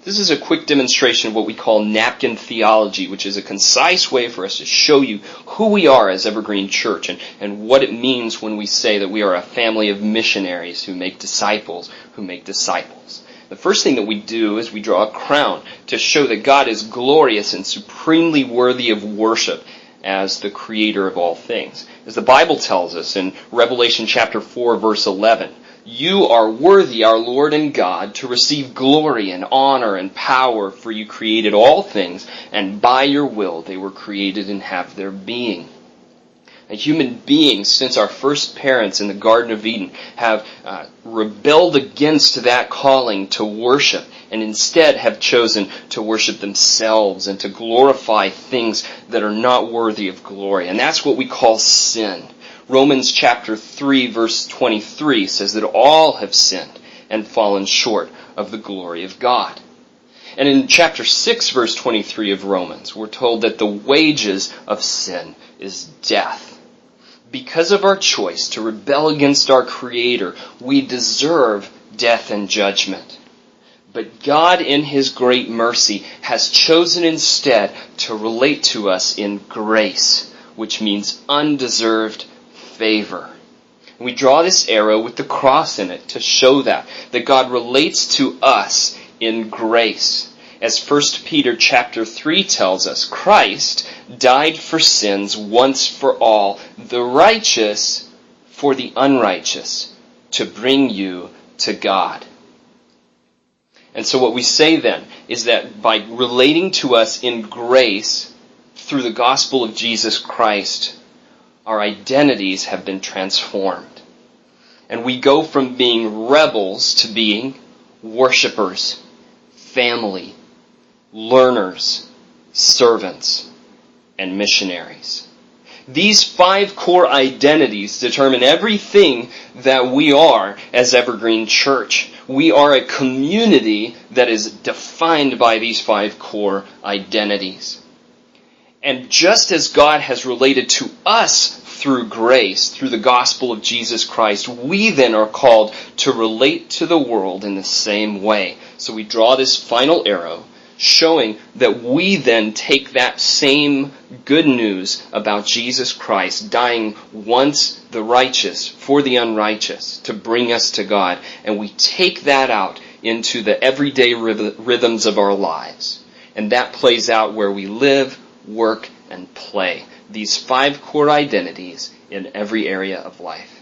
This is a quick demonstration of what we call Napkin Theology, which is a concise way for us to show you who we are as Evergreen Church and what it means when we say that we are a family of missionaries who make disciples who make disciples. The first thing that we do is we draw a crown to show that God is glorious and supremely worthy of worship as the creator of all things. As the Bible tells us in Revelation chapter 4, verse 11, "You are worthy, our Lord and God, to receive glory and honor and power, for you created all things, and by your will they were created and have their being." Human beings, since our first parents in the Garden of Eden, have rebelled against that calling to worship and instead have chosen to worship themselves and to glorify things that are not worthy of glory. And that's what we call sin. Romans chapter 3, verse 23 says that all have sinned and fallen short of the glory of God. And in chapter 6, verse 23 of Romans, we're told that the wages of sin is death. Because of our choice to rebel against our Creator, we deserve death and judgment. But God, in His great mercy, has chosen instead to relate to us in grace, which means undeserved favor. We draw this arrow with the cross in it to show that God relates to us in grace. As 1 Peter chapter 3 tells us, Christ died for sins once for all, the righteous for the unrighteous, to bring you to God. And so what we say then is that by relating to us in grace through the gospel of Jesus Christ, our identities have been transformed. And we go from being rebels to being worshipers, family, learners, servants, and missionaries. These 5 core identities determine everything that we are as Evergreen Church. We are a community that is defined by these 5 core identities. And just as God has related to us through grace, through the gospel of Jesus Christ, we then are called to relate to the world in the same way. So we draw this final arrow, showing that we then take that same good news about Jesus Christ dying once the righteous for the unrighteous to bring us to God, and we take that out into the everyday rhythms of our lives. And that plays out where we live, work, and play. These 5 core identities in every area of life.